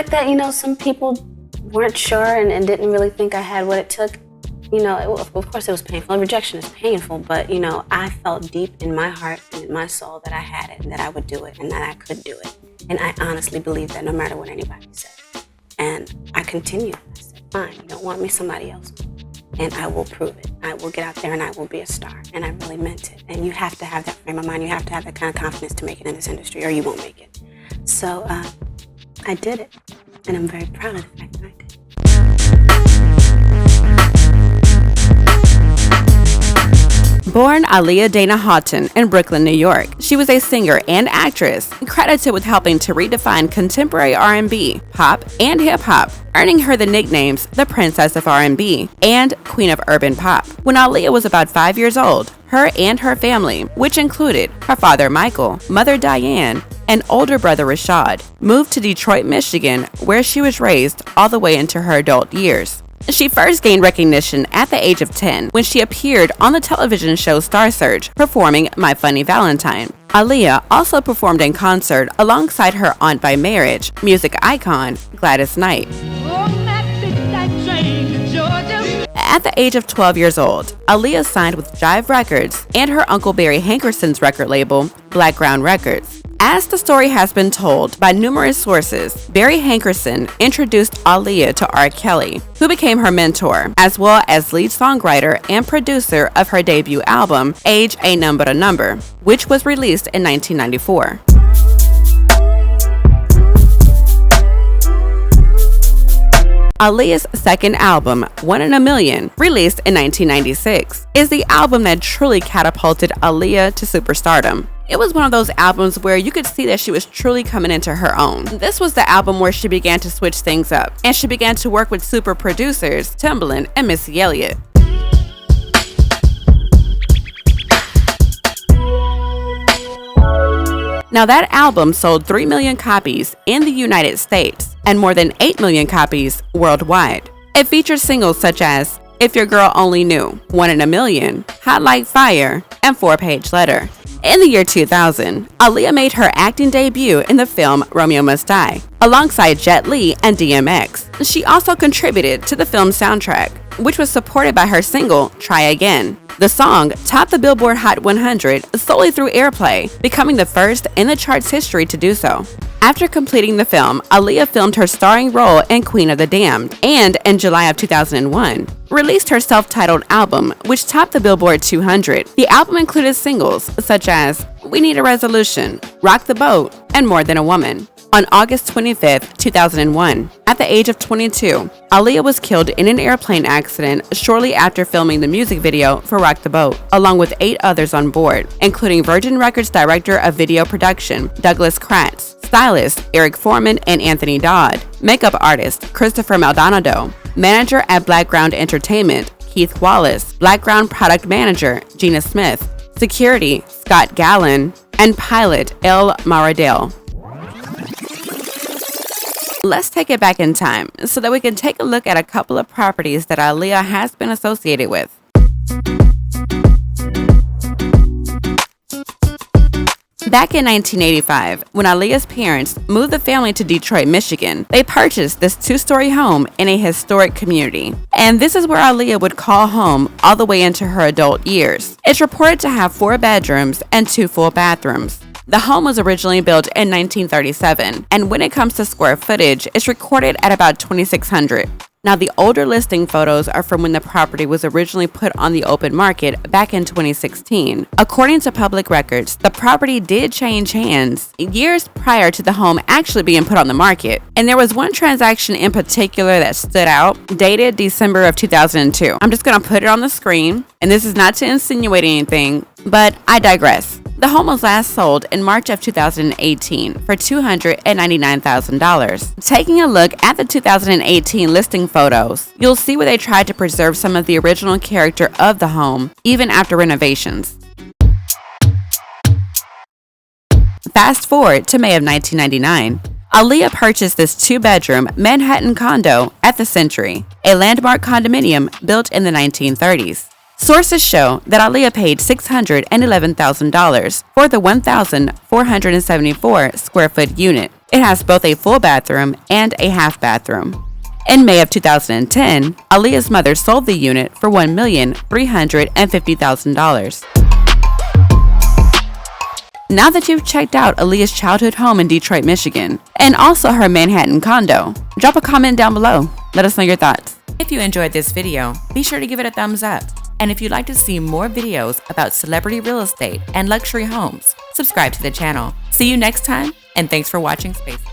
fact that, you know, some people weren't sure and didn't really think I had what it took, you know, of course it was painful. Rejection is painful, but, you know, I felt deep in my heart and in my soul that I had it and that I would do it and that I could do it. And I honestly believe that no matter what anybody said. And I continued. I said, fine, you don't want me, somebody else will. And I will prove it. I will get out there and I will be a star. And I really meant it. And you have to have that frame of mind. You have to have that kind of confidence to make it in this industry or you won't make it. So I did it. And I'm very proud of the fact that I did. Born Aaliyah Dana Haughton in Brooklyn, New York, she was a singer and actress, credited with helping to redefine contemporary R&B, pop, and hip-hop, earning her the nicknames the Princess of R&B and Queen of Urban Pop. When Aaliyah was about 5 years old, her and her family, which included her father Michael, mother Diane, and older brother Rashad, moved to Detroit, Michigan, where she was raised all the way into her adult years. She first gained recognition at the age of 10 when she appeared on the television show Star Search, performing My Funny Valentine. Aaliyah also performed in concert alongside her aunt by marriage, music icon Gladys Knight. At the age of 12 years old, Aaliyah signed with Jive Records and her uncle Barry Hankerson's record label, Blackground Records. As the story has been told by numerous sources, Barry Hankerson introduced Aaliyah to R. Kelly, who became her mentor, as well as lead songwriter and producer of her debut album, Age Ain't Nothing But a Number, which was released in 1994. Aaliyah's second album, One in a Million, released in 1996, is the album that truly catapulted Aaliyah to superstardom. It was one of those albums where you could see that she was truly coming into her own. This was the album where she began to switch things up, and she began to work with super producers Timbaland and Missy Elliott. Now that album sold 3 million copies in the United States and more than 8 million copies worldwide. It featured singles such as If Your Girl Only Knew, One in a Million, Hot Like Fire, and 4-Page Letter. In the year 2000, Aaliyah made her acting debut in the film Romeo Must Die, alongside Jet Li and DMX. She also contributed to the film's soundtrack, which was supported by her single, Try Again. The song topped the Billboard Hot 100 solely through airplay, becoming the first in the chart's history to do so. After completing the film, Aaliyah filmed her starring role in Queen of the Damned, and in July of 2001, released her self-titled album, which topped the Billboard 200. The album included singles such as We Need a Resolution, Rock the Boat, and More Than a Woman. On August 25, 2001, at the age of 22, Aaliyah was killed in an airplane accident shortly after filming the music video for Rock the Boat, along with 8 others on board, including Virgin Records Director of Video Production, Douglas Kratz, stylist Eric Foreman and Anthony Dodd, makeup artist Christopher Maldonado, manager at Blackground Entertainment, Keith Wallace, Blackground product manager Gina Smith, security Scott Gallen, and pilot L. Maradale. Let's take it back in time so that we can take a look at a couple of properties that Aaliyah has been associated with. Back in 1985, when Aaliyah's parents moved the family to Detroit, Michigan, they purchased this 2-story home in a historic community. And this is where Aaliyah would call home all the way into her adult years. It's reported to have 4 bedrooms and 2 full bathrooms. The home was originally built in 1937, and when it comes to square footage, it's recorded at about 2,600. Now, the older listing photos are from when the property was originally put on the open market back in 2016. According to public records, the property did change hands years prior to the home actually being put on the market. And there was one transaction in particular that stood out, dated December of 2002. I'm just going to put it on the screen, and this is not to insinuate anything, but I digress. The home was last sold in March of 2018 for $299,000. Taking a look at the 2018 listing photos, you'll see where they tried to preserve some of the original character of the home, even after renovations. Fast forward to May of 1999. Aaliyah purchased this 2-bedroom Manhattan Condo at the Century, a landmark condominium built in the 1930s. Sources show that Aaliyah paid $611,000 for the 1,474 square foot unit. It has both a full bathroom and a half bathroom. In May of 2010, Aaliyah's mother sold the unit for $1,350,000. Now that you've checked out Aaliyah's childhood home in Detroit, Michigan, and also her Manhattan condo, drop a comment down below. Let us know your thoughts. If you enjoyed this video, be sure to give it a thumbs up. And if you'd like to see more videos about celebrity real estate and luxury homes, subscribe to the channel. See you next time, and thanks for watching Space.